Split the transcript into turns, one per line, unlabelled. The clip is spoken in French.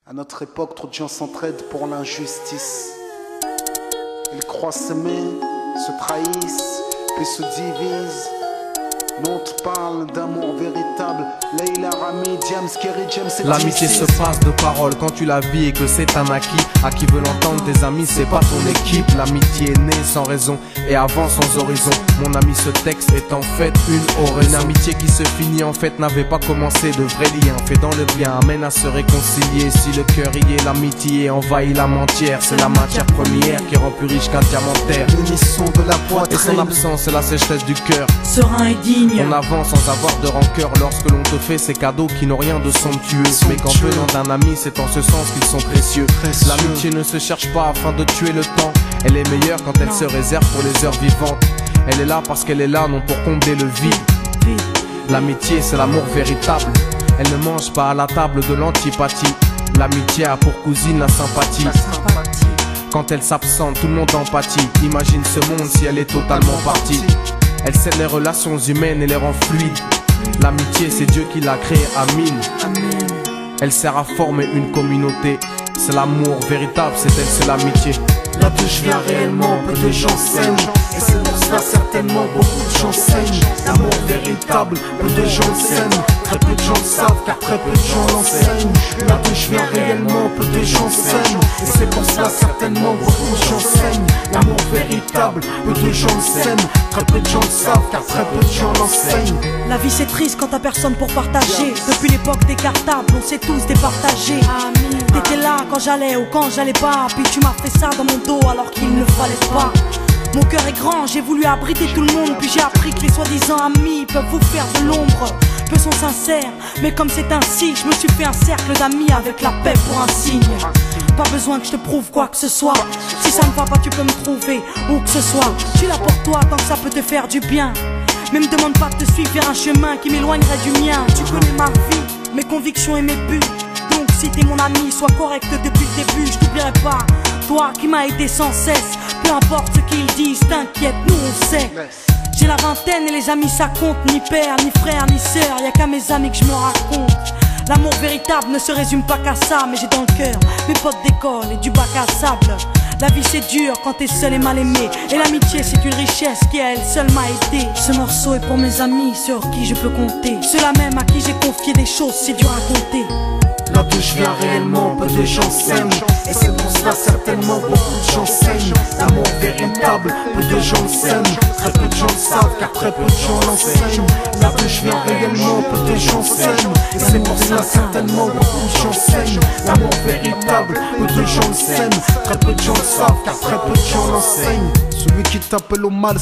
À notre époque, trop de gens s'entraident pour l'injustice. Ils croient s'aimer, se trahissent, puis se divisent. Nous on te parle d'amour véritable. Leila, Rami, Diams, Kerry, James et
l'amitié se passe de paroles quand tu la vis et que c'est un acquis. À qui veut l'entendre, tes amis, c'est pas ton équipe. L'amitié est née sans raison et avance sans horizon. Mon ami, ce texte est en fait une oraison. Une amitié qui se finit en fait n'avait pas commencé. De vrais liens faits dans le bien amènent à se réconcilier. Si le cœur y est, l'amitié envahit l'âme entière. C'est la matière première qui rend plus riche qu'un diamantaire.
L'unisson de la poitrine
et son absence, c'est la sécheresse du cœur.
Serein et digne.
On avance sans avoir de rancœur lorsque l'on te fait ces cadeaux qui n'ont rien de somptueux. Mais qu'en venant d'un ami, c'est en ce sens qu'ils sont précieux. L'amitié ne se cherche pas afin de tuer le temps. Elle est meilleure quand elle se réserve pour les heures vivantes. Elle est là parce qu'elle est là, non pour combler le vide. L'amitié, c'est l'amour véritable. Elle ne mange pas à la table de l'antipathie. L'amitié a pour cousine la sympathie. Quand elle s'absente, tout le monde empathie. Imagine ce monde si elle est totalement partie. Elle scelle les relations humaines et les rend fluides. L'amitié, c'est Dieu qui l'a créée, Amin. Elle sert à former une communauté. C'est l'amour véritable, c'est elle, c'est l'amitié.
Là d'où je viens réellement, peu de gens s'aiment. Et c'est pour cela certainement beaucoup de gens saignent. L'amour véritable, peu de gens s'aiment. Très peu de gens le savent car très peu de gens l'enseignent. Là d'où je viens réellement, peu de gens s'aiment. Et c'est pour cela certainement beaucoup de gens saignent. L'amour véritable, peu de gens le s'aiment. Très peu de gens le savent car très peu de gens l'enseignent.
La vie c'est triste quand t'as personne pour partager. Depuis l'époque des cartables, on s'est tous départagés. T'étais là quand j'allais ou quand j'allais pas. Puis tu m'as fait ça dans mon dos alors qu'il ne fallait pas. Mon cœur est grand, j'ai voulu abriter tout le monde. Puis j'ai appris que les soi-disant amis peuvent vous faire de l'ombre. Peu sont sincères, mais comme c'est ainsi, je me suis fait un cercle d'amis avec la paix pour un signe. Pas besoin que je te prouve quoi que ce soit. Si ça ne va pas, tu peux me trouver où que ce soit. Je suis là pour toi tant que ça peut te faire du bien. Mais me demande pas de te suivre vers un chemin qui m'éloignerait du mien. Tu connais ma vie, mes convictions et mes buts. Donc si t'es mon ami, sois correct depuis le début. Je t'oublierai pas, toi qui m'as aidé sans cesse. Peu importe ce qu'ils disent, t'inquiète, nous on sait. J'ai la vingtaine et les amis ça compte. Ni père, ni frère, ni sœur, y'a qu'à mes amis que je me raconte. L'amour véritable ne se résume pas qu'à ça. Mais j'ai dans le cœur mes potes d'école et du bac à sable. La vie c'est dur quand t'es seul et mal aimé. Et l'amitié c'est une richesse qui à elle seule m'a aidé. Ce morceau est pour mes amis sur qui je peux compter. Ceux-là même à qui j'ai confié des choses, c'est dur à compter.
Là d'où je viens réellement, peu de gens s'aiment. Et c'est pour cela certainement beaucoup de gens saignent. L'amour véritable, peu de gens le s'aiment. Très peu de gens le savent car très peu de gens l'enseignent. Là d'où je viens réellement, peu de gens s'aiment. Et c'est pour cela certainement beaucoup de gens saignent. L'amour véritable, peu de gens le s'aiment. Très peu de gens le savent car très peu de gens l'enseignent. Celui qui t'appelle au mal